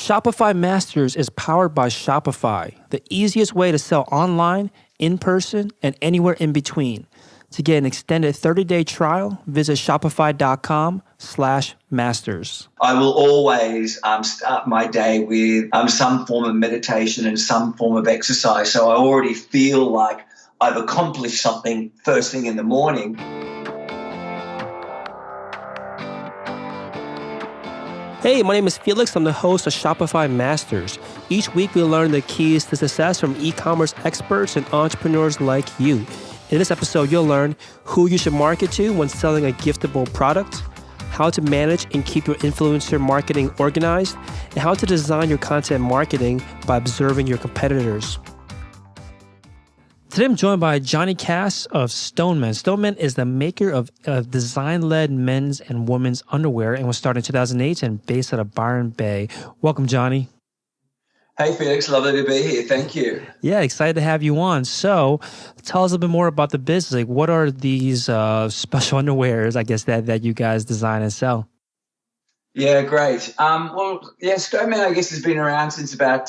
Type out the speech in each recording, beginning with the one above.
Shopify Masters is powered by Shopify, the easiest way to sell online, in person, and anywhere in between. To get an extended 30-day trial, visit shopify.com/masters. I will always start my day with some form of meditation and some form of exercise. So I already feel like I've accomplished something first thing in the morning. Hey, my name is Felix. I'm the host of Shopify Masters. Each week, we learn the keys to success from e-commerce experts and entrepreneurs like you. In this episode, you'll learn who you should market to when selling a giftable product, how to manage and keep your influencer marketing organized, and how to design your content marketing by observing your competitors. Today, I'm joined by Johnny Cass of Stoneman. Stoneman is the maker of design-led men's and women's underwear and was started in 2008 and based out of Byron Bay. Welcome, Johnny. Hey, Felix. Lovely to be here. Thank you. Yeah, excited to have you on. So tell us a little bit more about the business. Like, what are these special underwears, I guess, that you guys design and sell? Yeah, great. Stoneman, I guess, has been around since about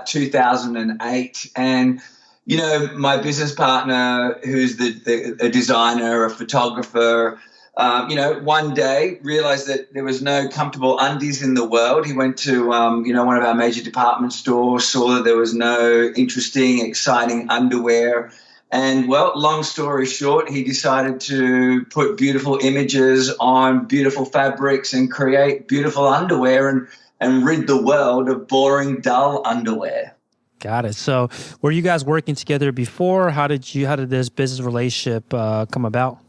2008. And you know, my business partner, who's a designer, a photographer, one day realized that there was no comfortable undies in the world. He went to, one of our major department stores, saw that there was no interesting, exciting underwear. And, well, long story short, he decided to put beautiful images on beautiful fabrics and create beautiful underwear and rid the world of boring, dull underwear. Got it. So were you guys working together before? How did this business relationship come about?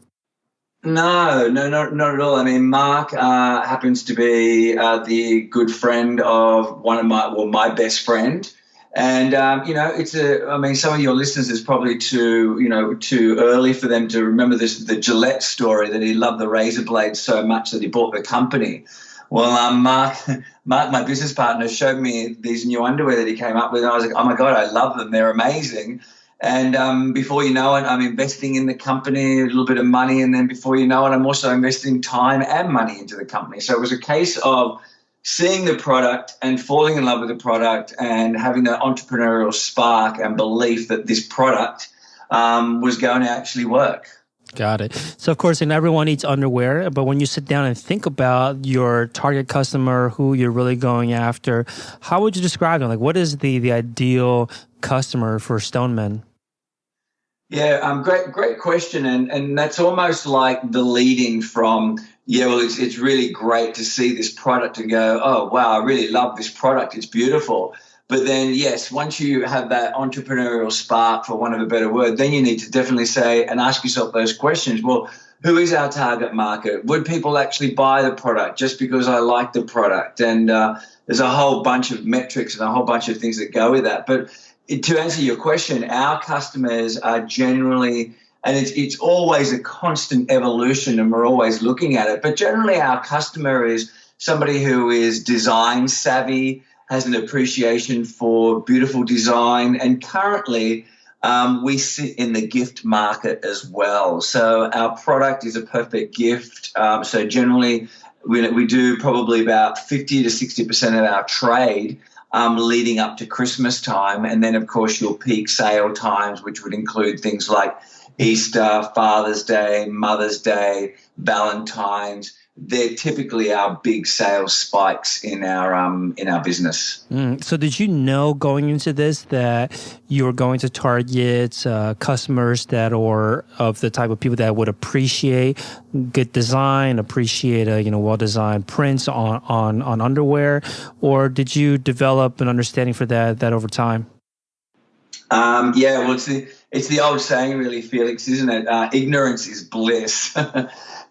No, not at all. I mean, Mark happens to be the good friend of my best friend. And, some of your listeners is probably too early for them to remember the Gillette story, that he loved the razor blades so much that he bought the company. Well, Mark, my business partner, showed me these new underwear that he came up with, and I was like, oh, my God, I love them. They're amazing. And before you know it, I'm investing in the company, a little bit of money, and then before you know it, I'm also investing time and money into the company. So it was a case of seeing the product and falling in love with the product and having that entrepreneurial spark and belief that this product was going to actually work. Got it. So, of course, everyone needs underwear, but when you sit down and think about your target customer, who you're really going after, how would you describe them? Like, what is the ideal customer for Stoneman? Yeah, great question. And that's almost like the lead-in from, it's really great to see this product and go, oh, wow, I really love this product. It's beautiful. But then, yes, once you have that entrepreneurial spark, for want of a better word, then you need to definitely say and ask yourself those questions. Well, who is our target market? Would people actually buy the product just because I like the product? And there's a whole bunch of metrics and a whole bunch of things that go with that. But to answer your question, our customers are generally, and it's always a constant evolution and we're always looking at it, but generally our customer is somebody who is design savvy, has an appreciation for beautiful design, and currently we sit in the gift market as well. So our product is a perfect gift. So generally we do probably about 50 to 60% of our trade leading up to Christmas time, and then of course your peak sale times, which would include things like Easter, Father's Day, Mother's Day, Valentine's. They're typically our big sales spikes in our business. So did you know going into this that you were going to target customers that are of the type of people that would appreciate good design, appreciate well-designed prints on underwear, or did you develop an understanding for that over time? It's the old saying, really, Felix, isn't it? Ignorance is bliss.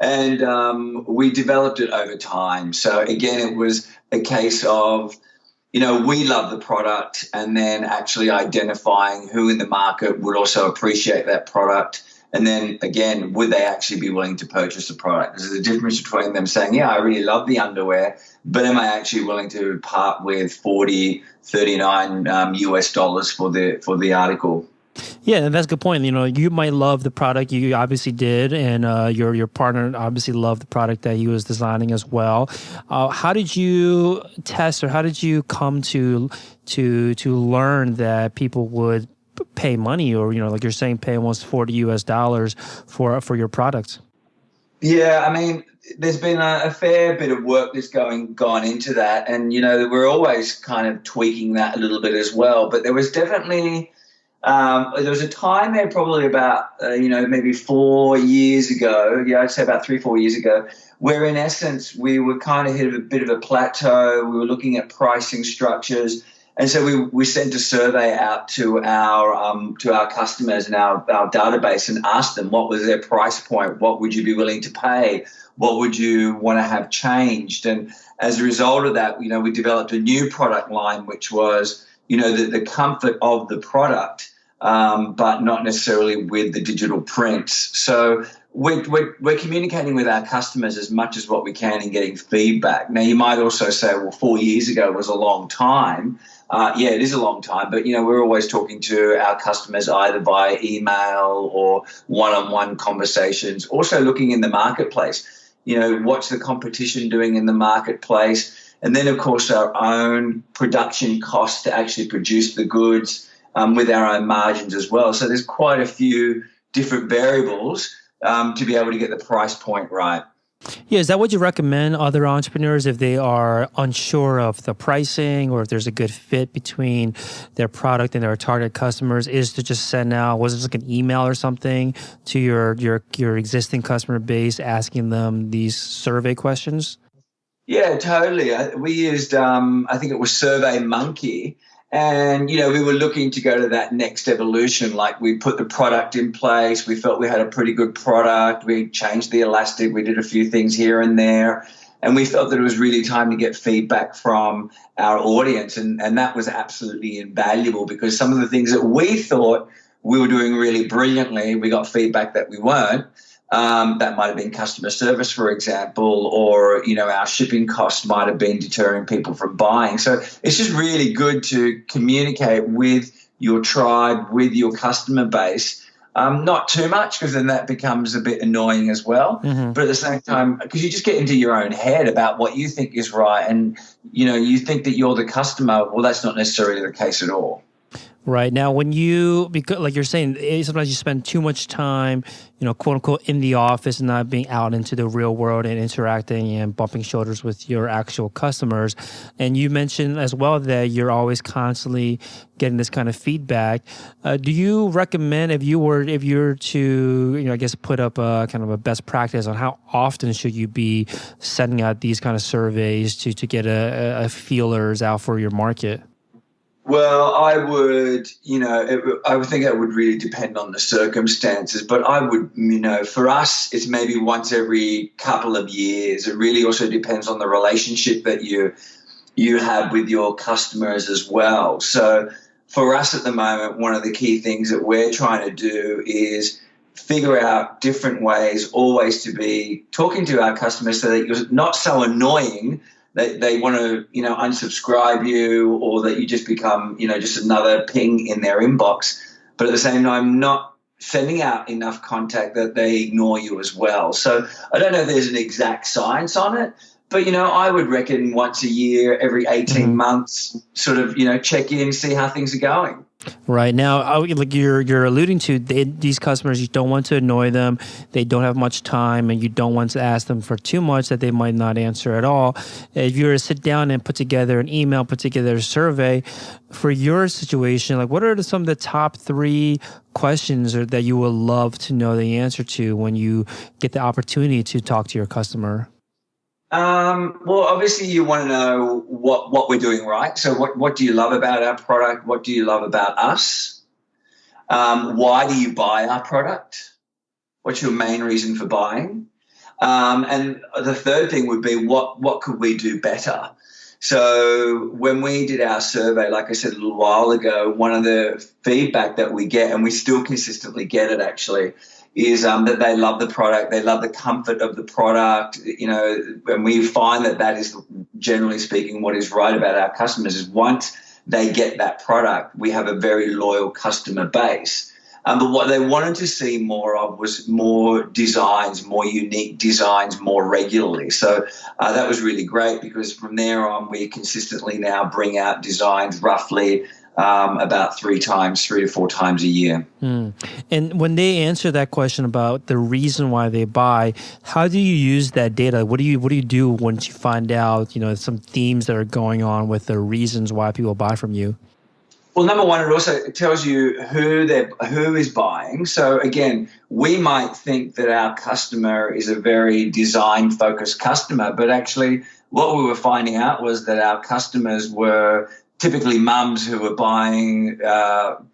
And we developed it over time. So, again, it was a case of, we love the product and then actually identifying who in the market would also appreciate that product. And then, again, would they actually be willing to purchase the product? There's a difference between them saying, yeah, I really love the underwear, but am I actually willing to part with $39 US for the article? Yeah, and that's a good point. You might love the product, you obviously did, and your partner obviously loved the product that he was designing as well. How did you test, or how did you come to learn that people would pay money, or like you're saying, pay almost $40 for your products? Yeah, I mean, there's been a fair bit of work that's gone into that, and we're always kind of tweaking that a little bit as well. But there was definitely there was a time there, probably about maybe 4 years ago. Yeah, I'd say about 3-4 years ago, where in essence we were kind of hit a bit of a plateau. We were looking at pricing structures. And so we sent a survey out to our customers and our database and asked them what was their price point, what would you be willing to pay, what would you want to have changed. And as a result of that, we developed a new product line, which was the comfort of the product, but not necessarily with the digital prints. So we're communicating with our customers as much as what we can and getting feedback. Now, you might also say, well, 4 years ago was a long time. Yeah, it is a long time, but we're always talking to our customers either via email or one-on-one conversations. Also looking in the marketplace, what's the competition doing in the marketplace, and then of course our own production costs to actually produce the goods with our own margins as well. So there's quite a few different variables to be able to get the price point right. Yeah, is that what you recommend other entrepreneurs if they are unsure of the pricing, or if there's a good fit between their product and their target customers, is to just send out, was it like an email or something to your existing customer base, asking them these survey questions? Yeah, totally. We used, I think it was Survey Monkey. And, we were looking to go to that next evolution. Like, we put the product in place. We felt we had a pretty good product. We changed the elastic. We did a few things here and there. And we felt that it was really time to get feedback from our audience. And that was absolutely invaluable, because some of the things that we thought we were doing really brilliantly, we got feedback that we weren't. That might have been customer service, for example, or, our shipping costs might have been deterring people from buying. So it's just really good to communicate with your tribe, with your customer base. Not too much, because then that becomes a bit annoying as well. Mm-hmm. But at the same time, because you just get into your own head about what you think is right, and, you think that you're the customer. Well, that's not necessarily the case at all. Right. Now, because like you're saying, sometimes you spend too much time, quote unquote, in the office and not being out into the real world and interacting and bumping shoulders with your actual customers. And you mentioned as well that you're always constantly getting this kind of feedback. Do you recommend, if you're to, I guess, put up a kind of a best practice on how often should you be sending out these kind of surveys to get a feelers out for your market? Well, I would, I would think it would really depend on the circumstances, but I would, for us, it's maybe once every couple of years. It really also depends on the relationship that you have with your customers as well. So for us at the moment, one of the key things that we're trying to do is figure out different ways always to be talking to our customers so that you're not so annoying they want to, unsubscribe you, or that you just become, just another ping in their inbox. But at the same time, not sending out enough contact that they ignore you as well. So I don't know if there's an exact science on it, but, I would reckon once a year, every 18 months, sort of, check in, see how things are going. Right. Now, like you're alluding to, these customers, you don't want to annoy them. They don't have much time, and you don't want to ask them for too much that they might not answer at all. If you were to sit down and put together an email, put together a survey for your situation, like what are some of the top 3 questions that you would love to know the answer to when you get the opportunity to talk to your customer? Well, obviously you want to know what we're doing right. So what do you love about our product? What do you love about us? Why do you buy our product? What's your main reason for buying? And the third thing would be what could we do better? So when we did our survey, like I said a little while ago, one of the feedback that we get, and we still consistently get it actually, is that they love the product, they love the comfort of the product, and we find that is, generally speaking, what is right about our customers is once they get that product, we have a very loyal customer base. But what they wanted to see more of was more designs, more unique designs, more regularly. So that was really great, because from there on, we consistently now bring out designs roughly about 3 to 4 times a year. And when they answer that question about the reason why they buy, how do you use that data? What do you do once you find out, some themes that are going on with the reasons why people buy from you? Well, number one, it also tells you who is buying. So again, we might think that our customer is a very design-focused customer, but actually what we were finding out was that our customers were typically mums who were buying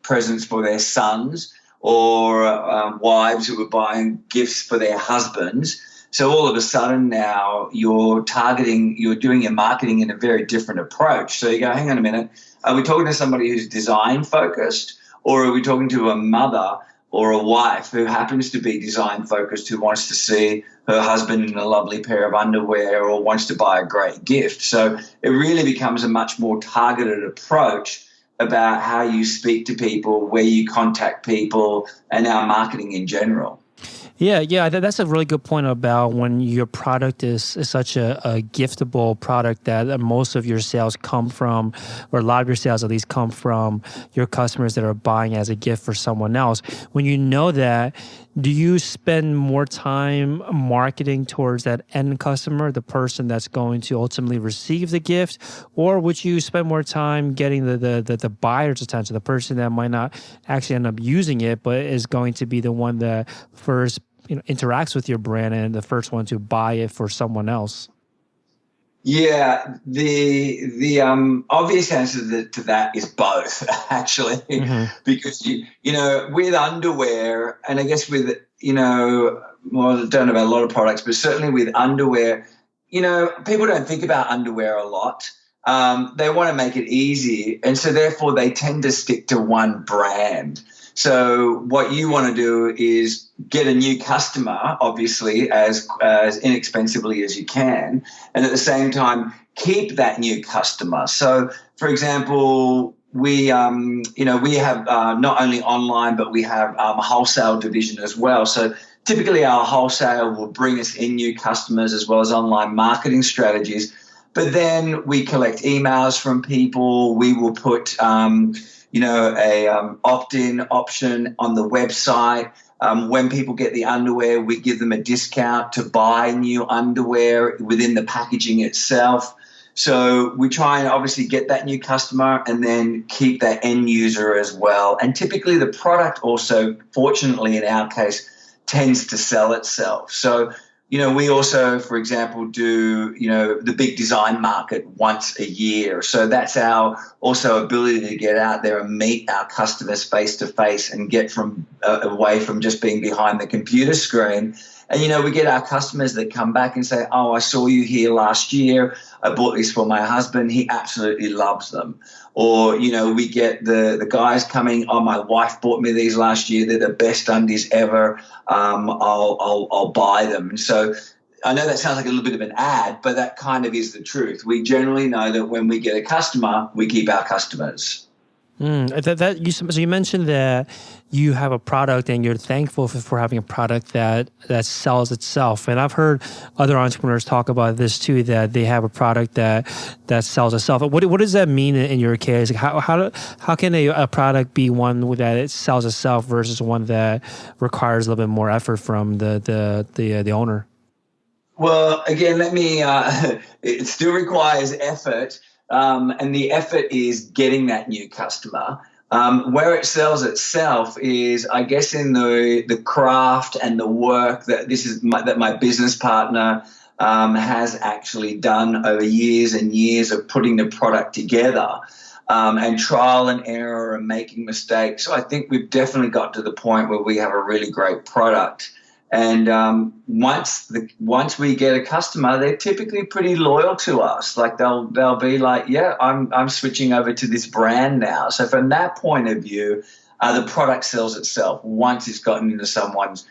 presents for their sons, or wives who were buying gifts for their husbands. So all of a sudden now you're doing your marketing in a very different approach. So you go, hang on a minute, are we talking to somebody who's design focused, or are we talking to a mother or a wife who happens to be design focused, who wants to see her husband in a lovely pair of underwear or wants to buy a great gift? So it really becomes a much more targeted approach about how you speak to people, where you contact people, and our marketing in general. Yeah, that's a really good point about when your product is such a giftable product that most of your sales come from, or a lot of your sales at least come from your customers that are buying as a gift for someone else. When you know that, do you spend more time marketing towards that end customer, the person that's going to ultimately receive the gift, or would you spend more time getting the buyer's attention, the person that might not actually end up using it, but is going to be the one that first interacts with your brand and the first one to buy it for someone else? Yeah, the obvious answer to that is both, actually, because with underwear, and I guess with well, I don't know about a lot of products, but certainly with underwear, people don't think about underwear a lot. They want to make it easy, and so therefore they tend to stick to one brand. So what you want to do is get a new customer, obviously, as inexpensively as you can, and at the same time keep that new customer. So, for example, we have not only online, but we have a wholesale division as well. So typically our wholesale will bring us in new customers as well as online marketing strategies. But then we collect emails from people. We will put opt-in option on the website. When people get the underwear, we give them a discount to buy new underwear within the packaging itself. So we try and obviously get that new customer and then keep that end user as well. And typically the product also, fortunately in our case, tends to sell itself. So we also, for example, do, the big design market once a year. So that's our also ability to get out there and meet our customers face to face and get away from just being behind the computer screen. And, we get our customers that come back and say, oh, I saw you here last year. I bought this for my husband. He absolutely loves them. Or, we get the guys coming, oh, my wife bought me these last year. They're the best undies ever. I'll buy them. And so I know that sounds like a little bit of an ad, but that kind of is the truth. We generally know that when we get a customer, we keep our customers. So you mentioned that you have a product and you're thankful for having a product that sells itself. And I've heard other entrepreneurs talk about this too, that they have a product that sells itself. What does that mean in your case? How can a product be one that it sells itself versus one that requires a little bit more effort from the owner? Well, again, it still requires effort. And the effort is getting that new customer. Where it sells itself is, I guess, in the craft and the work that my business partner has actually done over years and years of putting the product together, and trial and error and making mistakes. So I think we've definitely got to the point where we have a really great product. And once we get a customer, they're typically pretty loyal to us. Like they'll be like, yeah, I'm switching over to this brand now. So from that point of view, the product sells itself once it's gotten into someone's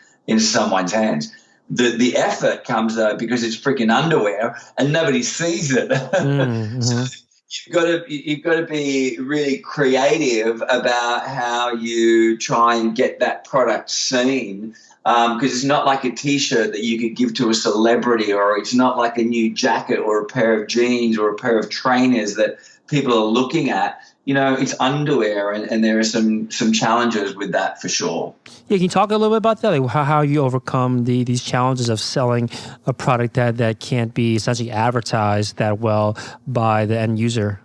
hands. The effort comes though because it's freaking underwear and nobody sees it. Mm-hmm. you've got to be really creative about how you try and get that product seen. Because it's not like a T-shirt that you could give to a celebrity, or it's not like a new jacket or a pair of jeans or a pair of trainers that people are looking at. It's underwear, and there are some challenges with that for sure. Yeah, can you talk a little bit about that? Like how you overcome these challenges of selling a product that can't be essentially advertised that well by the end user?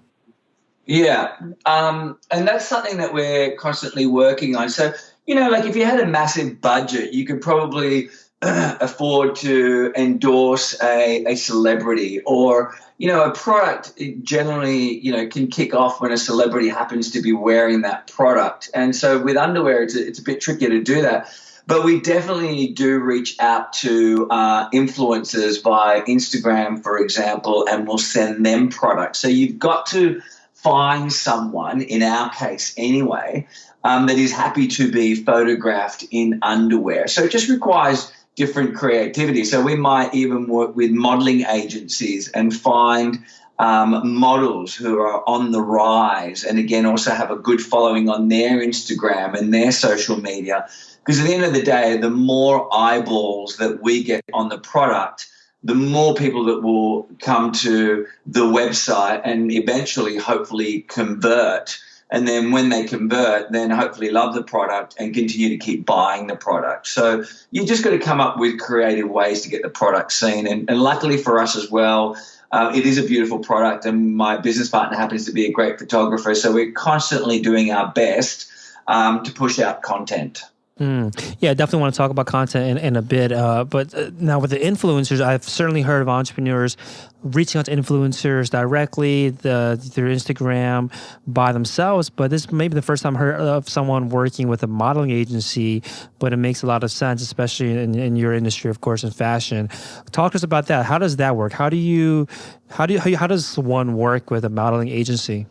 Yeah, and that's something that we're constantly working on. So, like if you had a massive budget, you could probably afford to endorse a celebrity, or, a product generally, can kick off when a celebrity happens to be wearing that product. And so with underwear, it's a bit trickier to do that. But we definitely do reach out to influencers via Instagram, for example, and we'll send them products. So you've got to find someone, in our case anyway, that is happy to be photographed in underwear. So it just requires different creativity. So we might even work with modeling agencies and find models who are on the rise, and again also have a good following on their Instagram and their social media. Because at the end of the day, the more eyeballs that we get on the product, the more people that will come to the website and eventually, hopefully, convert. And then when they convert, then hopefully love the product and continue to keep buying the product. So you just got to come up with creative ways to get the product seen. And luckily for us as well, it is a beautiful product, and my business partner happens to be a great photographer. So we're constantly doing our best to push out content. Yeah, I definitely want to talk about content in a bit. But now with the influencers, I've certainly heard of entrepreneurs reaching out to influencers directly through Instagram by themselves. But this may be the first time I heard of someone working with a modeling agency. But it makes a lot of sense, especially in your industry, of course, in fashion. Talk to us about that. How does that work? How does one work with a modeling agency?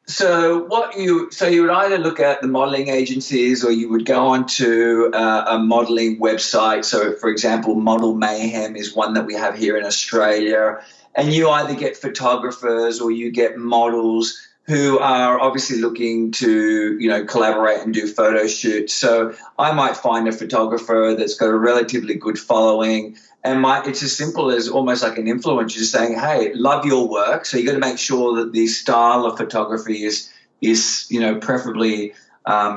So you would either look at the modeling agencies, or you would go onto a modeling website. So, for example, Model Mayhem is one that we have here in Australia. And you either get photographers or you get models who are obviously looking to, collaborate and do photo shoots. So I might find a photographer that's got a relatively good following, and it's as simple as almost like an influencer just saying, hey, love your work. So you got to make sure that the style of photography is preferably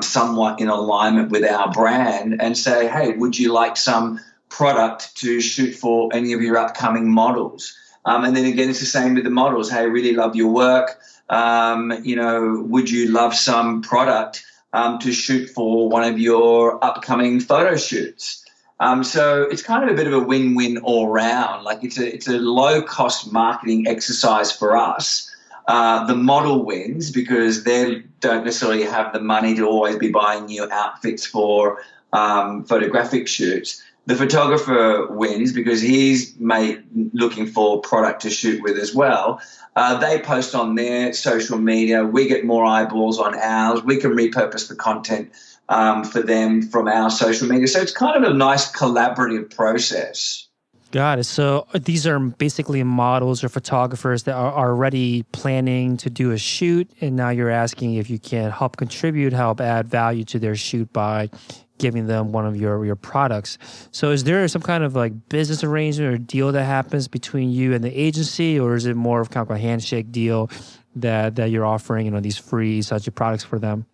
somewhat in alignment with our brand, and say, hey, would you like some product to shoot for any of your upcoming models? And then again, it's the same with the models. Hey, really love your work. Would you love some product to shoot for one of your upcoming photo shoots? So it's kind of a bit of a win-win all round. Like it's a low-cost marketing exercise for us. The model wins because they don't necessarily have the money to always be buying new outfits for photographic shoots. The photographer wins because he's looking for product to shoot with as well. They post on their social media. We get more eyeballs on ours. We can repurpose the content for them from our social media. So it's kind of a nice collaborative process. Got it. So these are basically models or photographers that are already planning to do a shoot, and now you're asking if you can help contribute, help add value to their shoot by giving them one of your products. So is there some kind of like business arrangement or deal that happens between you and the agency, or is it more of kind of a handshake deal that you're offering, these free such products for them?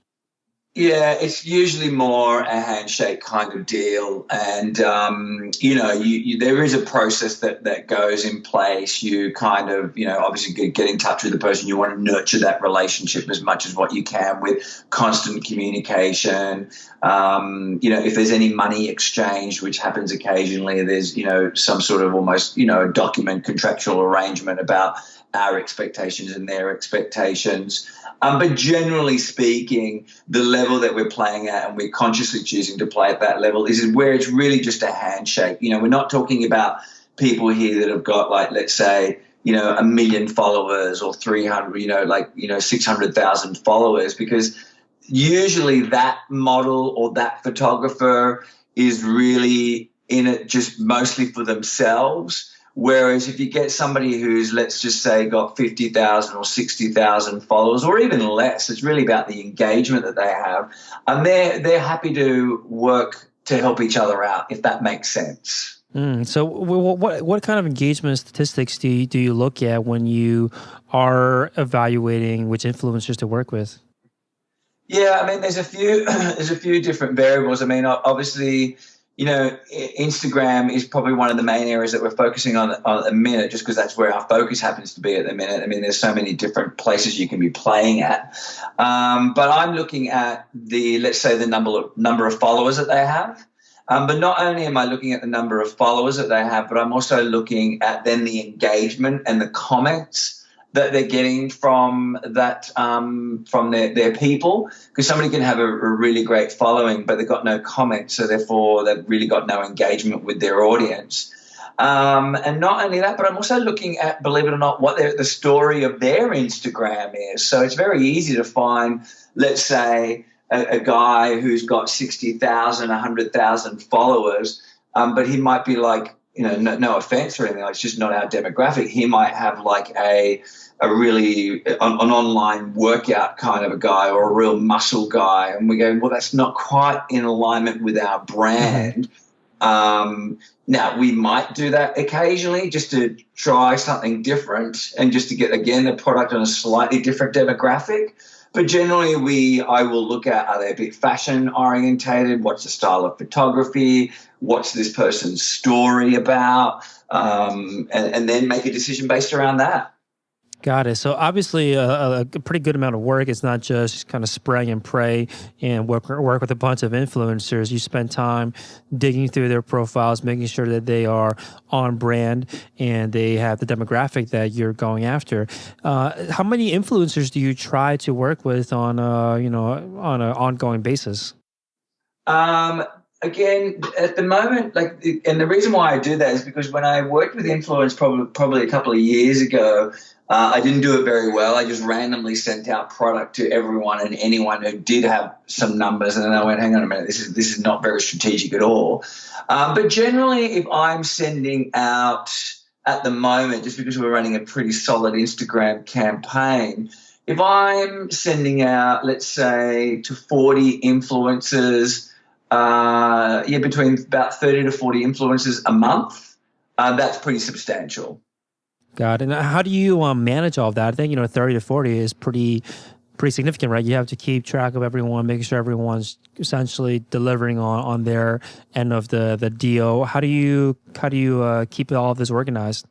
Yeah, it's usually more a handshake kind of deal. And, there is a process that goes in place. You kind of, obviously get in touch with the person. You want to nurture that relationship as much as what you can with constant communication. If there's any money exchange, which happens occasionally, there's, some sort of almost, a document contractual arrangement about our expectations and their expectations. But generally speaking, the level that we're playing at, and we're consciously choosing to play at that level, is where it's really just a handshake. We're not talking about people here that have got, like, let's say, 1 million followers or 300, 600,000 followers, because usually that model or that photographer is really in it just mostly for themselves. Whereas if you get somebody who's, let's just say, got 50,000 or 60,000 followers, or even less, it's really about the engagement that they have, and they're happy to work to help each other out, if that makes sense. So what kind of engagement statistics do you look at when you are evaluating which influencers to work with? Yeah, I mean, there's a few different variables. I mean, obviously, Instagram is probably one of the main areas that we're focusing on at the minute, just because that's where our focus happens to be at the minute. I mean, there's so many different places you can be playing at. But I'm looking at let's say the number of followers that they have. But not only am I looking at the number of followers that they have, but I'm also looking at then the engagement and the comments that they're getting from that from their people, because somebody can have a really great following, but they've got no comments, so therefore they've really got no engagement with their audience. And not only that, but I'm also looking at, believe it or not, what the story of their Instagram is. So it's very easy to find, let's say, a guy who's got 60,000, 100,000 followers, but he might be like, no offense or anything, it's just not our demographic. He might have like a really an online workout kind of a guy, or a real muscle guy, and we go, well, that's not quite in alignment with our brand. Now, we might do that occasionally just to try something different and just to get, again, the product on a slightly different demographic. But generally, I will look at, are they a bit fashion orientated? What's the style of photography? What's this person's story about? And then make a decision based around that. Got it. So obviously a pretty good amount of work. It's not just kind of spray and pray and work with a bunch of influencers. You spend time digging through their profiles, making sure that they are on brand and they have the demographic that you're going after. How many influencers do you try to work with on an ongoing basis? Again, at the moment, and the reason why I do that is because when I worked with influence probably a couple of years ago, I didn't do it very well. I just randomly sent out product to everyone and anyone who did have some numbers, and then I went, hang on a minute, this is not very strategic at all. But generally, if I'm sending out at the moment, just because we're running a pretty solid Instagram campaign, if I'm sending out, let's say, to 40 influencers, between about 30 to 40 influencers a month, that's pretty substantial. Got it. And how do you manage all of that? I think 30 to 40 is pretty significant, right? You have to keep track of everyone, making sure everyone's essentially delivering on their end of the deal. How do you keep all of this organized?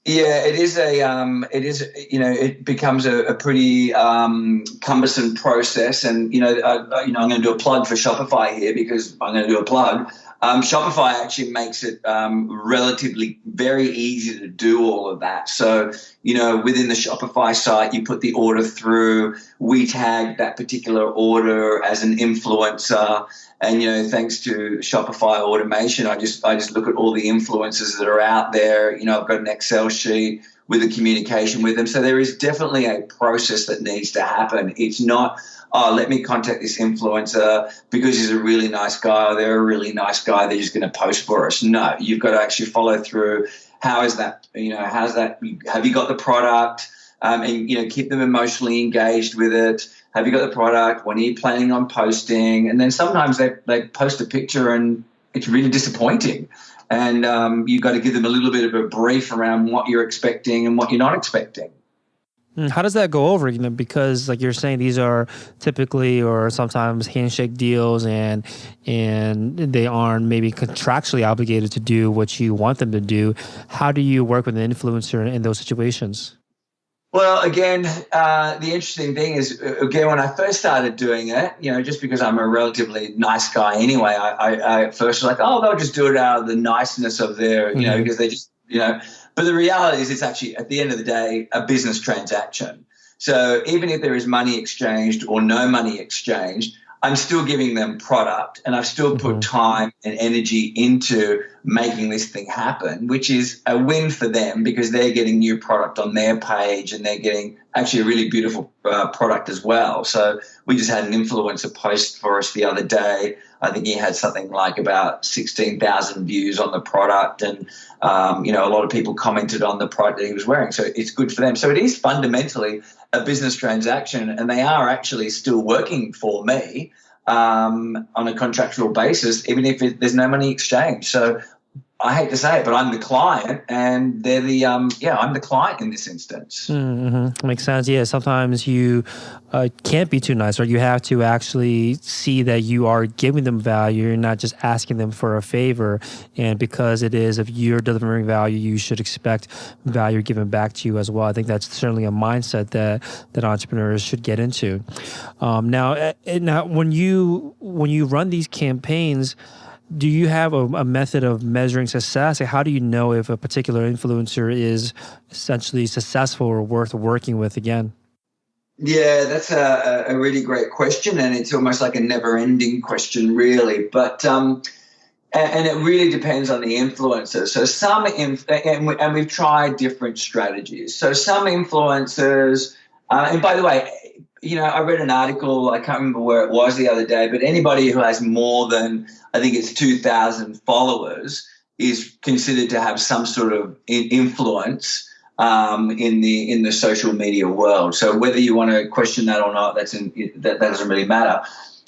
Yeah, it becomes a pretty cumbersome process, and I'm going to do a plug for Shopify here because I'm going to do a plug. Shopify actually makes it relatively very easy to do all of that. So, within the Shopify site, you put the order through, we tag that particular order as an influencer. And, thanks to Shopify automation, I just look at all the influencers that are out there. I've got an Excel sheet with the communication with them. So there is definitely a process that needs to happen. It's not, let me contact this influencer because he's a really nice guy or they're a really nice guy, they're just going to post for us. No, you've got to actually follow through. How is that? How's that? Have you got the product? And keep them emotionally engaged with it. Have you got the product? When are you planning on posting? And then sometimes they post a picture and it's really disappointing. And you've got to give them a little bit of a brief around what you're expecting and what you're not expecting. How does that go over? Because like you're saying, these are typically or sometimes handshake deals, and they aren't maybe contractually obligated to do what you want them to do. How do you work with an influencer in those situations? Well, again, the interesting thing is, again, when I first started doing it, just because I'm a relatively nice guy anyway, I at first was like, oh, they'll just do it out of the niceness of their, because they just, But the reality is it's actually, at the end of the day, a business transaction. So even if there is money exchanged or no money exchanged, I'm still giving them product, and I've still put time and energy into making this thing happen, which is a win for them because they're getting new product on their page and they're getting actually a really beautiful product as well. So we just had an influencer post for us the other day. I think he had something like about 16,000 views on the product, and a lot of people commented on the product that he was wearing. So it's good for them. So it is fundamentally a business transaction, and they are actually still working for me on a contractual basis, even if there's no money exchanged. So I hate to say it, but I'm the client, and they're I'm the client in this instance. Mm-hmm. Makes sense. Yeah, sometimes you can't be too nice, or you have to actually see that you are giving them value. You're not just asking them for a favor. And because it is, if you're delivering value, you should expect value given back to you as well. I think that's certainly a mindset that entrepreneurs should get into. Now, when you run these campaigns, do you have a method of measuring success? Like, how do you know if a particular influencer is essentially successful or worth working with again? Yeah, that's a really great question, and it's almost like a never-ending question, really. But and it really depends on the influencer. So and we've tried different strategies. So some influencers, and by the way, I read an article, I can't remember where it was the other day, but anybody who has more than, I think it's 2,000 followers is considered to have some sort of influence in the social media world. So whether you want to question that or not, that doesn't really matter.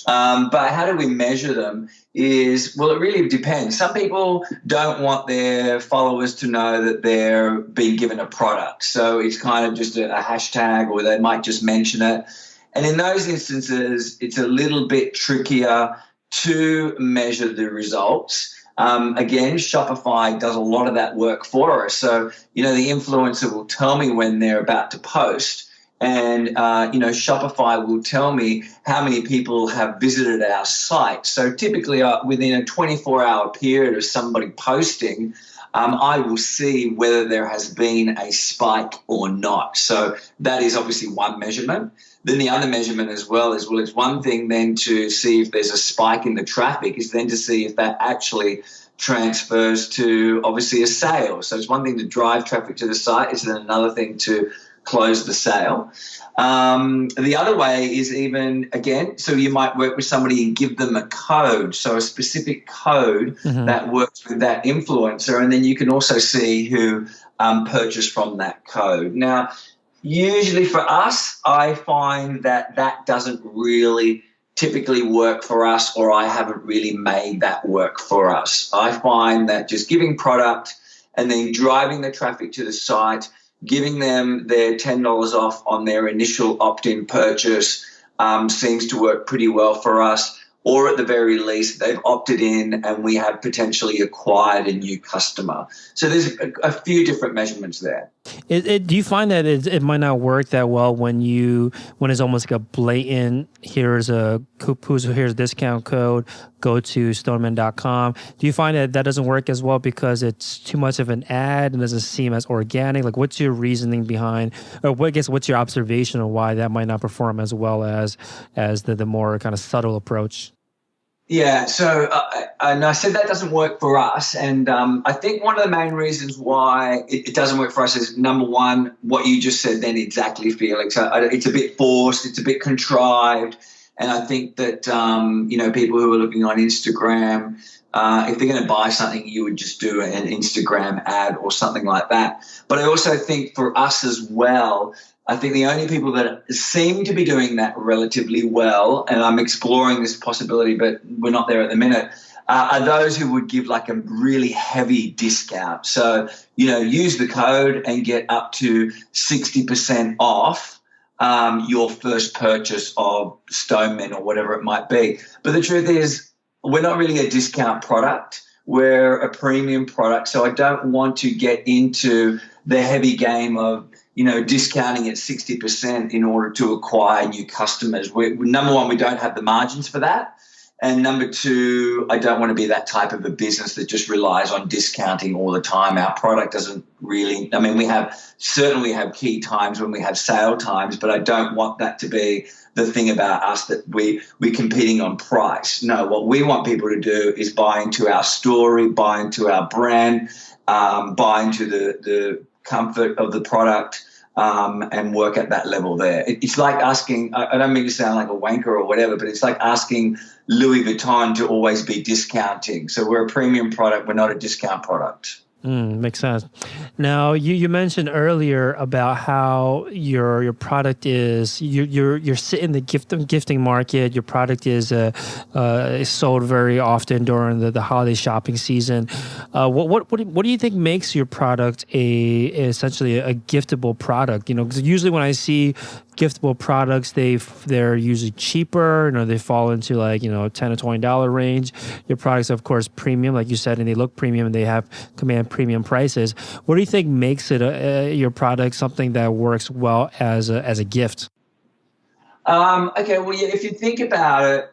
But how do we measure them it really depends. Some people don't want their followers to know that they're being given a product. So it's kind of just a hashtag, or they might just mention it. And in those instances, it's a little bit trickier to measure the results. Again, Shopify does a lot of that work for us. So, the influencer will tell me when they're about to post. And, Shopify will tell me how many people have visited our site. So typically within a 24-hour period of somebody posting, I will see whether there has been a spike or not. So that is obviously one measurement. Then the other measurement as well is, it's one thing then to see if there's a spike in the traffic, is then to see if that actually transfers to obviously a sale. So it's one thing to drive traffic to the site, it's then another thing to close the sale. The other way is so you might work with somebody and give them a code, so a specific code that works with that influencer, and then you can also see who purchased from that code. Now, usually for us, I find that doesn't really typically work for us, or I haven't really made that work for us. I find that just giving product and then driving the traffic to the site, giving them their $10 off on their initial opt-in purchase seems to work pretty well for us. Or at the very least, they've opted in and we have potentially acquired a new customer. So there's a few different measurements there. Do you find that it might not work that well when it's almost like a blatant, here's a discount code, go to stoneman.com. Do you find that doesn't work as well because it's too much of an ad and doesn't seem as organic? Like, what's your reasoning behind, or what's your observation of why that might not perform as well as the more kind of subtle approach? Yeah, so and I said that doesn't work for us, and I think one of the main reasons why it doesn't work for us is, number one, what you just said then exactly, Felix. It's a bit forced, it's a bit contrived, and I think that people who are looking on Instagram, if they're going to buy something, you would just do an Instagram ad or something like that. But I also think for us as well, I think the only people that seem to be doing that relatively well, and I'm exploring this possibility, but we're not there at the minute, are those who would give like a really heavy discount. So, use the code and get up to 60% off your first purchase of Stoneman or whatever it might be. But the truth is, we're not really a discount product. We're a premium product. So I don't want to get into the heavy game of discounting at 60% in order to acquire new customers. Number one, we don't have the margins for that. And number two, I don't want to be that type of a business that just relies on discounting all the time. Our product doesn't really, we have key times when we have sale times, but I don't want that to be the thing about us, that we're competing on price. No, what we want people to do is buy into our story, buy into our brand, buy into the comfort of the product, and work at that level there. It's like asking, I don't mean to sound like a wanker or whatever, but it's like asking Louis Vuitton to always be discounting. So we're a premium product. We're not a discount product. Makes sense. Now, you mentioned earlier about how your product is you're sitting in the gifting market. Your product is sold very often during the holiday shopping season. What do you think makes your product essentially a giftable product? Because usually when I see giftable products, they're usually cheaper. They fall into like $10 to $20 range. Your products, of course, premium, like you said, and they look premium and they have command premium prices. What do you think makes it your product something that works well as a gift? Okay, well, yeah, if you think about it,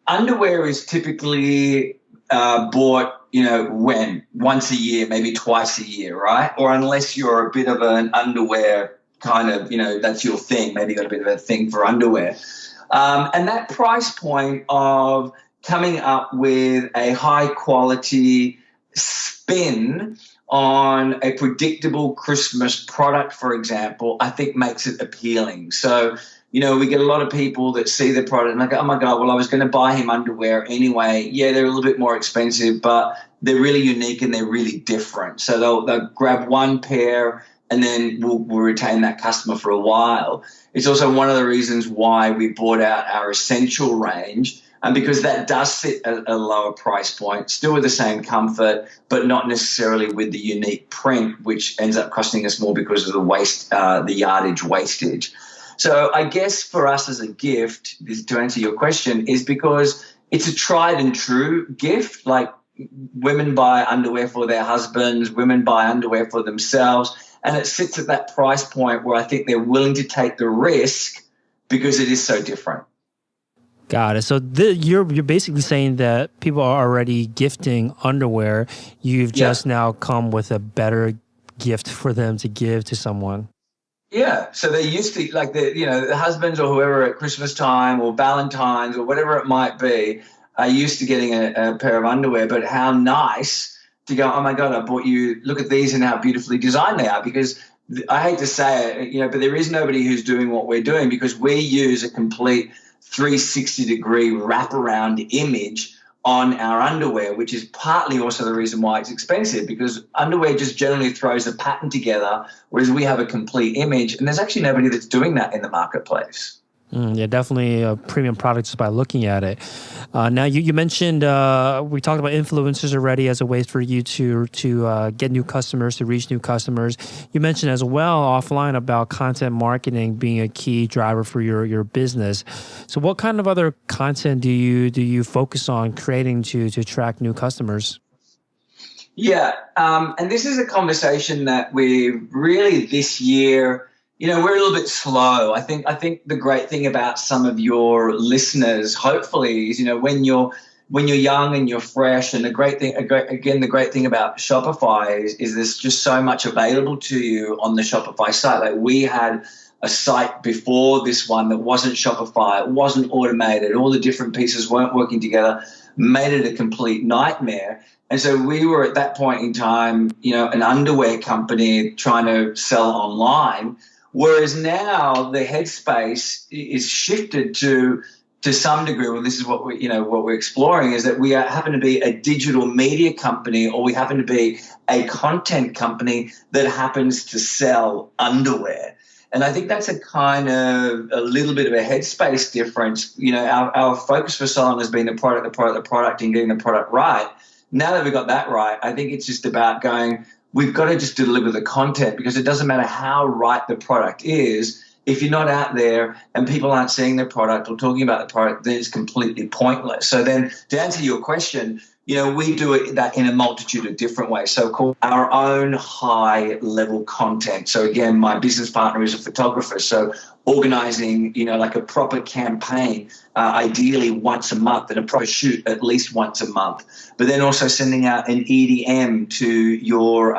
underwear is typically bought, once a year, maybe twice a year, right? Or unless you're a bit of an underwear kind of, that's your thing. Maybe you got a bit of a thing for underwear. And that price point of coming up with a high quality spin on a predictable Christmas product, for example, I think makes it appealing. So, we get a lot of people that see the product and they go, oh my God, well, I was going to buy him underwear anyway. Yeah, they're a little bit more expensive, but they're really unique and they're really different. So they'll grab one pair and then we'll retain that customer for a while. It's also one of the reasons why we brought out our essential range, and because that does sit at a lower price point, still with the same comfort, but not necessarily with the unique print, which ends up costing us more because of the yardage wastage. So I guess for us as a gift, to answer your question, is because it's a tried and true gift. Like women buy underwear for their husbands, women buy underwear for themselves. And it sits at that price point where I think they're willing to take the risk because it is so different. Got it. So you're basically saying that people are already gifting underwear. You've just now come with a better gift for them to give to someone. Yeah. So they used to, like the husbands or whoever at Christmas time or Valentine's or whatever it might be, are used to getting a pair of underwear. But how nice to go, oh my God, I bought you, look at these and how beautifully designed they are. Because I hate to say it, but there is nobody who's doing what we're doing, because we use a complete 360-degree wraparound image on our underwear, which is partly also the reason why it's expensive, because underwear just generally throws a pattern together, whereas we have a complete image, and there's actually nobody that's doing that in the marketplace. Yeah, definitely a premium product just by looking at it. Now, you mentioned, we talked about influencers already as a way for you to get new customers, to reach new customers. You mentioned as well offline about content marketing being a key driver for your business. So what kind of other content do you focus on creating to attract new customers? Yeah, and this is a conversation that we've really this year, we're a little bit slow. I think the great thing about some of your listeners, hopefully, is when you're young and you're fresh, and the great thing about Shopify is there's just so much available to you on the Shopify site. Like we had a site before this one that wasn't Shopify, it wasn't automated, all the different pieces weren't working together, made it a complete nightmare. And so we were at that point in time, an underwear company trying to sell online. Whereas now the headspace is shifted to some degree. Well, this is what we're exploring, is that we happen to be a digital media company, or we happen to be a content company that happens to sell underwear. And I think that's a little bit of a headspace difference. Our focus for so long has been the product, and getting the product right. Now that we've got that right, I think it's just about going, we've got to just deliver the content, because it doesn't matter how right the product is. If you're not out there and people aren't seeing the product or talking about the product, then it's completely pointless. So then to answer your question, we do that in a multitude of different ways. So called our own high level content. So again, my business partner is a photographer. So organizing, like a proper campaign, ideally once a month, and a proper shoot at least once a month. But then also sending out an EDM to your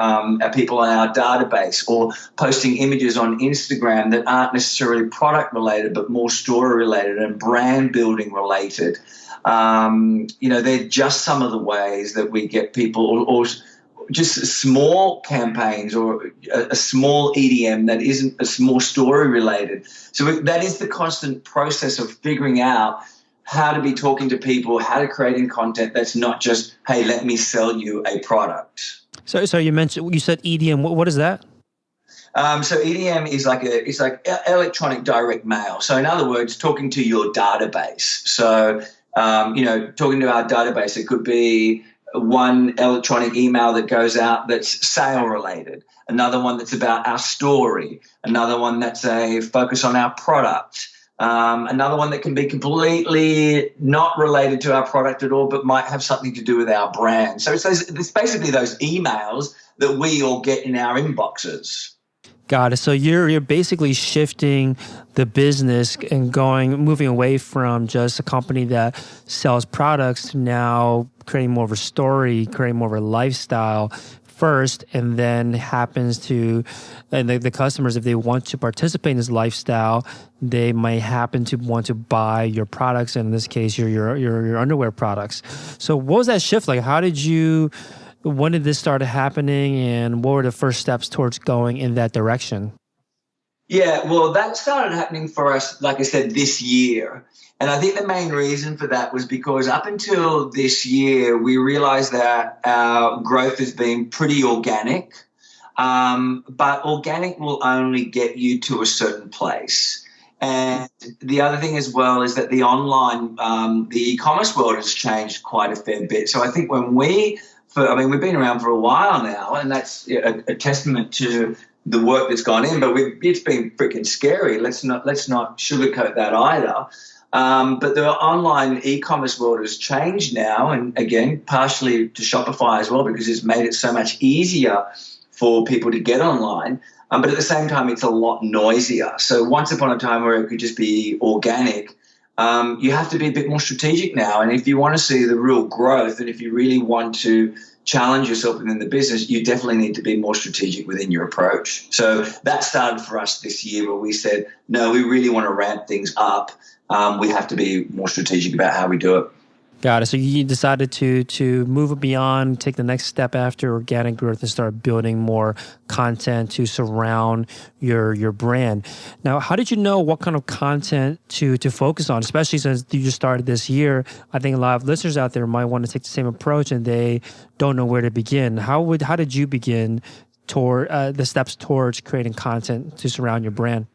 people on our database, or posting images on Instagram that aren't necessarily product related, but more story related and brand building related. They're just some of the ways that we get people, or just small campaigns or a small EDM that isn't more story related. So that is the constant process of figuring out how to be talking to people, how to creating content that's not just, hey, let me sell you a product. So you said EDM. What is that? So EDM is it's like electronic direct mail. So in other words, talking to your database. So, talking to our database, it could be one electronic email that goes out that's sale related, another one that's about our story, another one that's a focus on our product, another one that can be completely not related to our product at all, but might have something to do with our brand. So it's basically those emails that we all get in our inboxes. Got it. So you're basically shifting the business and moving away from just a company that sells products to now creating more of a story, creating more of a lifestyle first, and then the customers, if they want to participate in this lifestyle, they might happen to want to buy your products, and in this case, your underwear products. So what was that shift like? When did this start happening, and what were the first steps towards going in that direction? Yeah, well, that started happening for us, like I said, this year. And I think the main reason for that was because up until this year, we realized that our growth has been pretty organic, but organic will only get you to a certain place. And the other thing as well is that the e-commerce world has changed quite a fair bit. So I think we've been around for a while now, and that's a testament to the work that's gone in. But it's been freaking scary. Let's not sugarcoat that either. But the online e-commerce world has changed now, and again, partially to Shopify as well, because it's made it so much easier for people to get online. But at the same time, it's a lot noisier. So once upon a time where it could just be organic, you have to be a bit more strategic now. And if you want to see the real growth, and if you really want to challenge yourself within the business, you definitely need to be more strategic within your approach. So that started for us this year, where we said, no, we really want to ramp things up. We have to be more strategic about how we do it. Got it. So you decided to move beyond, take the next step after organic growth, and start building more content to surround your brand. Now, how did you know what kind of content to focus on, especially since you just started this year? I think a lot of listeners out there might want to take the same approach, and they don't know where to begin. How did you begin toward the steps towards creating content to surround your brand?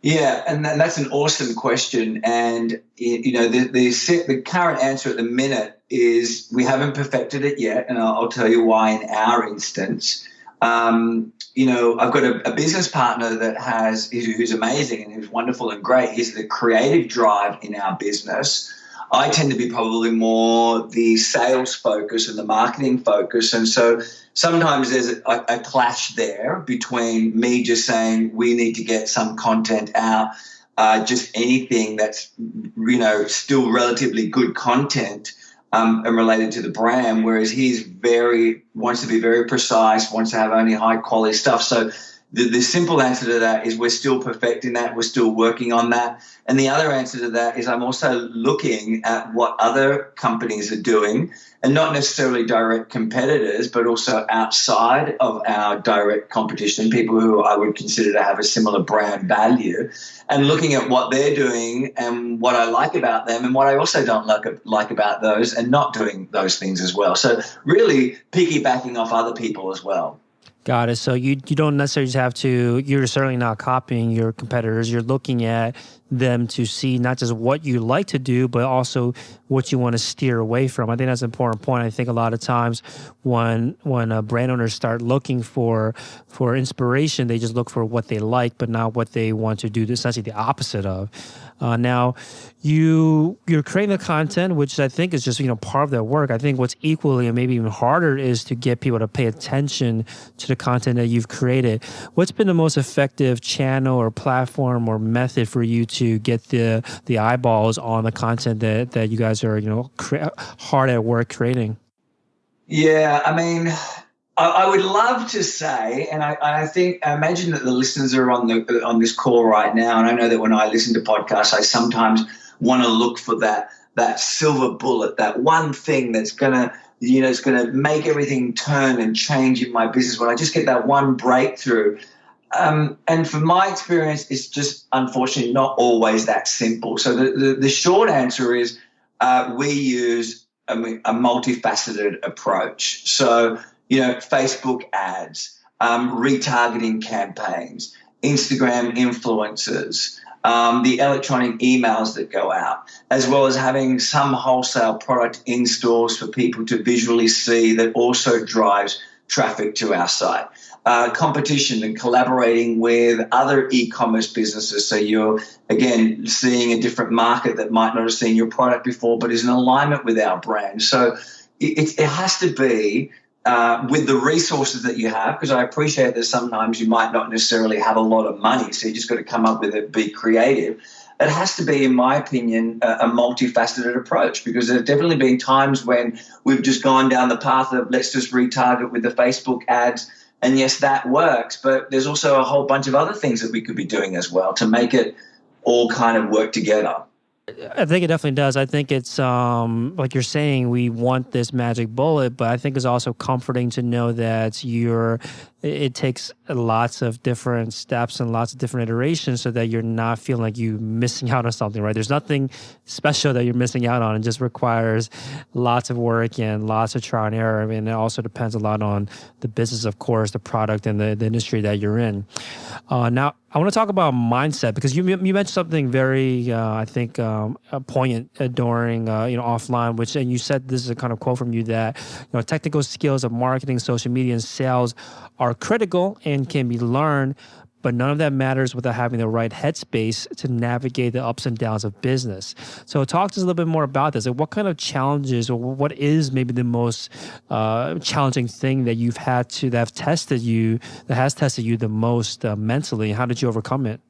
Yeah, and that's an awesome question. And, the current answer at the minute is we haven't perfected it yet, and I'll tell you why in our instance. I've got a business partner who's amazing and who's wonderful and great. He's the creative drive in our business. I tend to be probably more the sales focus and the marketing focus. And so sometimes there's a clash there between me just saying we need to get some content out, just anything that's, still relatively good content and related to the brand, whereas wants to be very precise, wants to have only high quality stuff. So the simple answer to that is we're still perfecting that. We're still working on that. And the other answer to that is I'm also looking at what other companies are doing, and not necessarily direct competitors, but also outside of our direct competition, people who I would consider to have a similar brand value, and looking at what they're doing and what I like about them and what I also don't like about those, and not doing those things as well. So really piggybacking off other people as well. Got it. So you don't necessarily just have to, you're certainly not copying your competitors. You're looking at them to see not just what you like to do, but also what you want to steer away from. I think that's an important point. I think a lot of times when brand owners start looking for inspiration, they just look for what they like, but not what they want to do, essentially the opposite of. Now, you're creating the content, which I think is just part of their work. I think what's equally and maybe even harder is to get people to pay attention to the content that you've created. What's been the most effective channel or platform or method for you to get the eyeballs on the content that you guys are hard at work creating? Yeah, I mean, I would love to say, and I imagine that the listeners are on this call right now, and I know that when I listen to podcasts, I sometimes want to look for that silver bullet, that one thing that's going to it's going to make everything turn and change in my business, when I just get that one breakthrough. And from my experience, it's just unfortunately not always that simple. So the short answer is we use a multifaceted approach. So, Facebook ads, retargeting campaigns, Instagram influencers, the electronic emails that go out, as well as having some wholesale product in stores for people to visually see that also drives traffic to our site. Competition and collaborating with other e-commerce businesses. So you're, again, seeing a different market that might not have seen your product before, but is in alignment with our brand. So it has to be with the resources that you have, because I appreciate that sometimes you might not necessarily have a lot of money, so you just got to come up with it, be creative. It has to be, in my opinion, a multifaceted approach, because there have definitely been times when we've just gone down the path of let's just retarget with the Facebook ads. And yes, that works, but there's also a whole bunch of other things that we could be doing as well to make it all kind of work together. I think it definitely does. I think it's like you're saying, we want this magic bullet, but I think it's also comforting to know that it takes lots of different steps and lots of different iterations so that you're not feeling like you're missing out on something, right? There's nothing special that you're missing out on. It just requires lots of work and lots of trial and error. I mean, it also depends a lot on the business, of course, the product and the industry that you're in. Now, I want to talk about mindset, because you mentioned something very, I think, poignant during, offline, and you said, this is a kind of quote from you, that, technical skills of marketing, social media, and sales are critical and can be learned, but none of that matters without having the right headspace to navigate the ups and downs of business. So talk to us a little bit more about this. Like, what kind of challenges, or what is maybe the most challenging thing that has tested you the most mentally? How did you overcome it?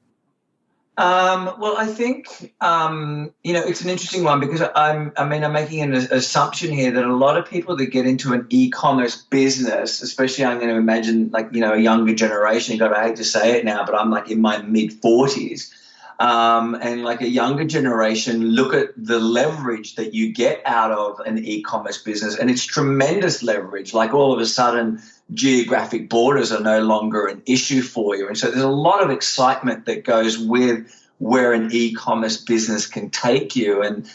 Well, I think, it's an interesting one, because I'm making an assumption here that a lot of people that get into an e-commerce business, especially I'm going to imagine a younger generation, God, I hate to say it now, but I'm in my mid-40s, and a younger generation look at the leverage that you get out of an e-commerce business, and it's tremendous leverage. All of a sudden, geographic borders are no longer an issue for you. And so there's a lot of excitement that goes with where an e-commerce business can take you. And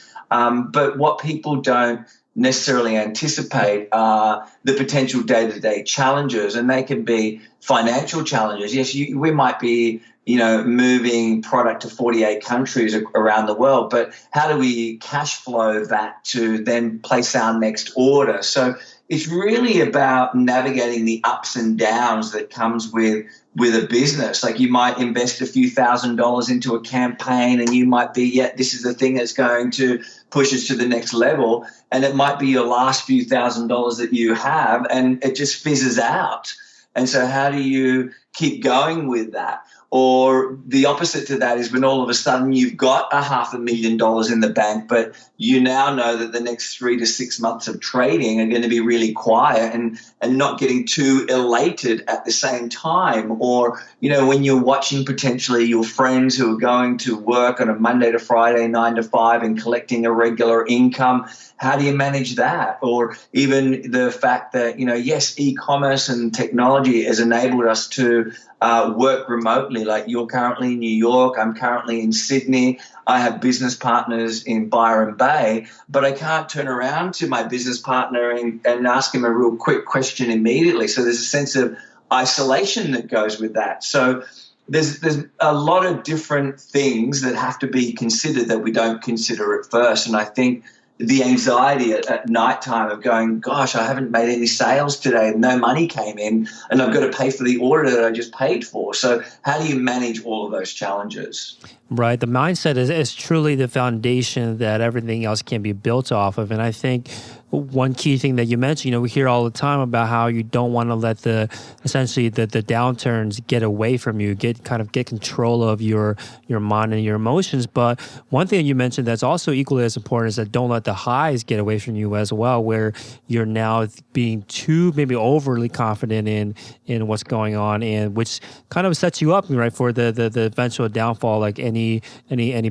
but what people don't necessarily anticipate are the potential day-to-day challenges, and they can be financial challenges. Yes, we might be moving product to 48 countries around the world, but how do we cash flow that to then place our next order? So it's really about navigating the ups and downs that comes with a business. You might invest a few $1,000s into a campaign, and you might be, this is the thing that's going to push us to the next level. And it might be your last few $1,000s that you have, and it just fizzes out. And so how do you keep going with that? Or the opposite to that is when all of a sudden you've got $500,000 in the bank, but you now know that the next 3 to 6 months of trading are going to be really quiet, and not getting too elated at the same time. Or, when you're watching potentially your friends who are going to work on a Monday to Friday, 9 to 5, and collecting a regular income, how do you manage that? Or even the fact that, yes, e-commerce and technology has enabled us to work remotely. You're currently in New York, I'm currently in Sydney. I have business partners in Byron Bay, but I can't turn around to my business partner and ask him a real quick question immediately. So there's a sense of isolation that goes with that. So there's a lot of different things that have to be considered that we don't consider at first. And I think the anxiety at nighttime of going, gosh, I haven't made any sales today, no money came in, and I've got to pay for the order that I just paid for. So how do you manage all of those challenges? Right. The mindset is truly the foundation that everything else can be built off of. And I think one key thing that you mentioned, we hear all the time about how you don't want to let the downturns get away from you, get control of your mind and your emotions. But one thing you mentioned that's also equally as important is that don't let the highs get away from you as well, where you're now being too maybe overly confident in what's going on, and which kind of sets you up, right, for the eventual downfall, like any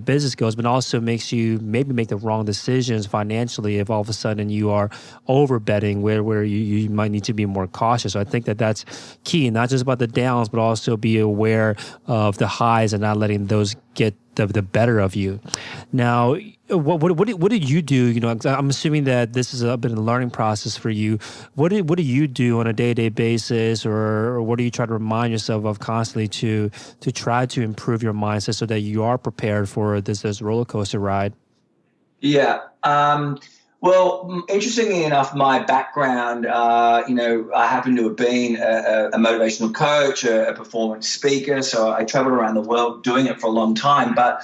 business goes, but also makes you maybe make the wrong decisions financially if all of a sudden you are over betting, where you might need to be more cautious. So I think that's key, not just about the downs, but also be aware of the highs and not letting those get the better of you. Now, what did you do? I'm assuming that this has been a learning process for you. What do you do on a day-to-day basis, or what do you try to remind yourself of constantly to try to improve your mindset so that you are prepared for this roller coaster ride? Yeah. Well, interestingly enough, my background, I happen to have been a motivational coach, a performance speaker. So I traveled around the world doing it for a long time. But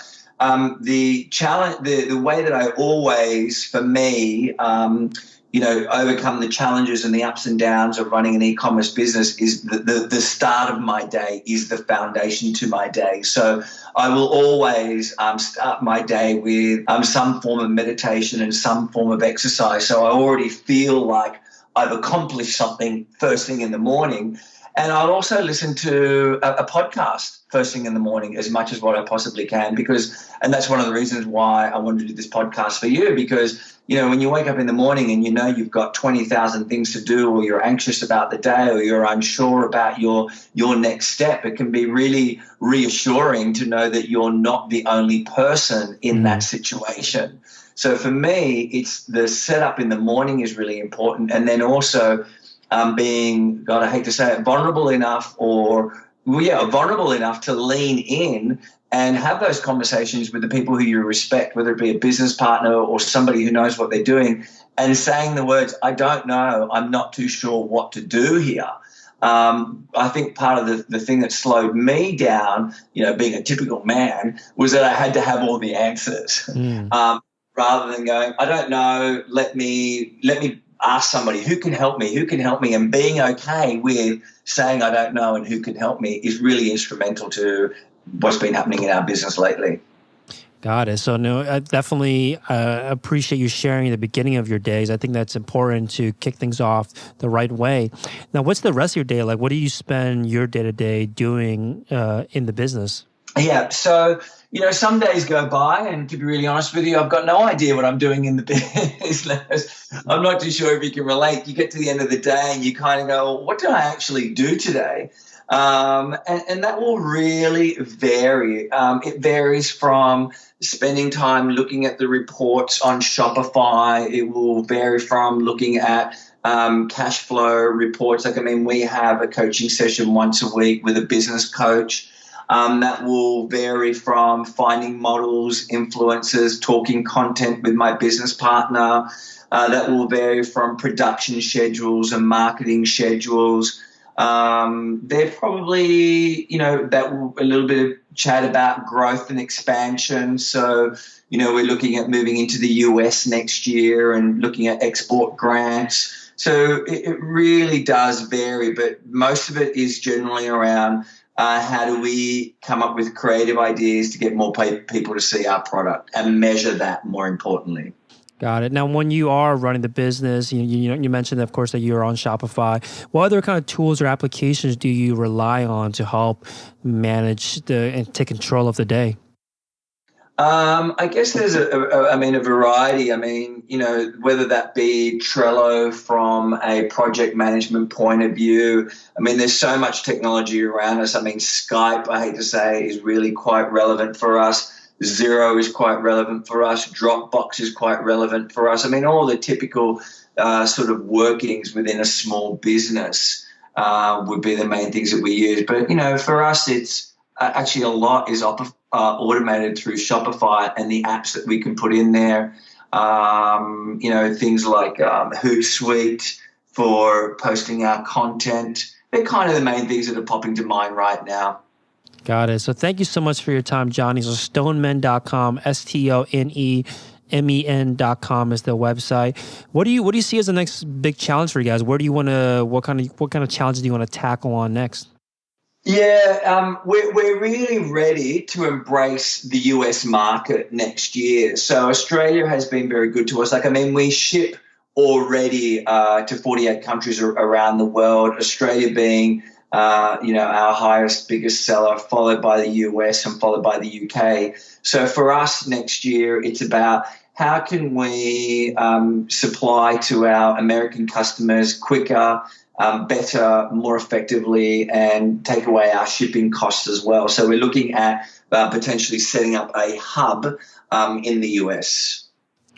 the challenge, the way that I always, for me, overcome the challenges and the ups and downs of running an e-commerce business is the start of my day is the foundation to my day. So I will always start my day with some form of meditation and some form of exercise. So I already feel like I've accomplished something first thing in the morning. And I'll also listen to a podcast first thing in the morning as much as what I possibly can and that's one of the reasons why I wanted to do this podcast for you, because when you wake up in the morning and you've got 20,000 things to do, or you're anxious about the day, or you're unsure about your next step, it can be really reassuring to know that you're not the only person in that situation. So for me, it's the setup in the morning is really important. And then also being, God, I hate to say it, vulnerable enough to lean in and have those conversations with the people who you respect, whether it be a business partner or somebody who knows what they're doing, and saying the words, I don't know, I'm not too sure what to do here. I think part of the thing that slowed me down, being a typical man, was that I had to have all the answers. Rather than going, I don't know, let me ask somebody who can help me, and being okay with saying I don't know and who can help me is really instrumental to what's been happening in our business lately. Got it. So no, I definitely appreciate you sharing the beginning of your days. I think that's important to kick things off the right way. Now, what's the rest of your day like? What do you spend your day-to-day doing in the business? Yeah, so some days go by, and to be really honest with you, I've got no idea what I'm doing in the business. I'm not too sure if you can relate. You get to the end of the day and you kind of go, well, what did I actually do today? And that will really vary. It varies from spending time looking at the reports on Shopify. It will vary from looking at cash flow reports. We have a coaching session once a week with a business coach. That will vary from finding models, influencers, talking content with my business partner. That will vary from production schedules and marketing schedules. They're probably, that will a little bit of chat about growth and expansion. So, we're looking at moving into the US next year and looking at export grants. So it really does vary, but most of it is generally around how do we come up with creative ideas to get more people to see our product and measure that, more importantly. Got it. Now, when you are running the business, you mentioned, of course, that you're on Shopify. What other kind of tools or applications do you rely on to help manage and take control of the day? I guess there's a variety. Whether that be Trello from a project management point of view. There's so much technology around us. Skype, I hate to say, is really quite relevant for us. Xero is quite relevant for us. Dropbox is quite relevant for us. All the typical sort of workings within a small business would be the main things that we use. But, for us, it's actually a lot is automated through Shopify and the apps that we can put in there. Things like Hootsuite for posting our content. They're kind of the main things that are popping to mind right now. Got it. So thank you so much for your time, Johnny. So stonemen.com, STONEMEN.com is the website. What do you see as the next big challenge for you guys? What kind of challenges do you want to tackle on next? Yeah, we're really ready to embrace the US market next year. So Australia has been very good to us. We ship already to 48 countries around the world, Australia being our highest, biggest seller, followed by the US and followed by the UK. So for us next year, it's about how can we supply to our American customers quicker, better, more effectively, and take away our shipping costs as well. So we're looking at potentially setting up a hub in the US.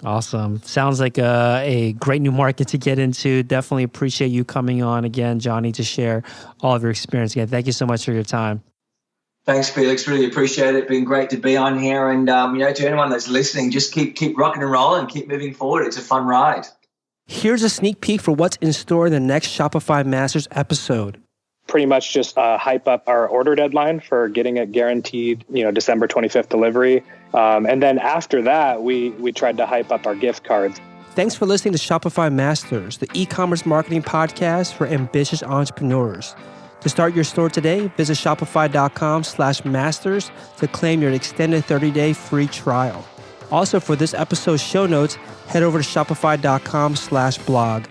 Awesome. Sounds like a great new market to get into. Definitely appreciate you coming on again, Johnny, to share all of your experience again. Thank you so much for your time. Thanks, Felix. Really appreciate it. Been great to be on here. And, to anyone that's listening, just keep rocking and rolling, keep moving forward. It's a fun ride. Here's a sneak peek for what's in store in the next Shopify Masters episode. Pretty much just hype up our order deadline for getting it guaranteed, December 25th delivery. And then after that, we tried to hype up our gift cards. Thanks for listening to Shopify Masters, the e-commerce marketing podcast for ambitious entrepreneurs. To start your store today, visit shopify.com/masters to claim your extended 30-day free trial. Also, for this episode's show notes, head over to shopify.com/blog.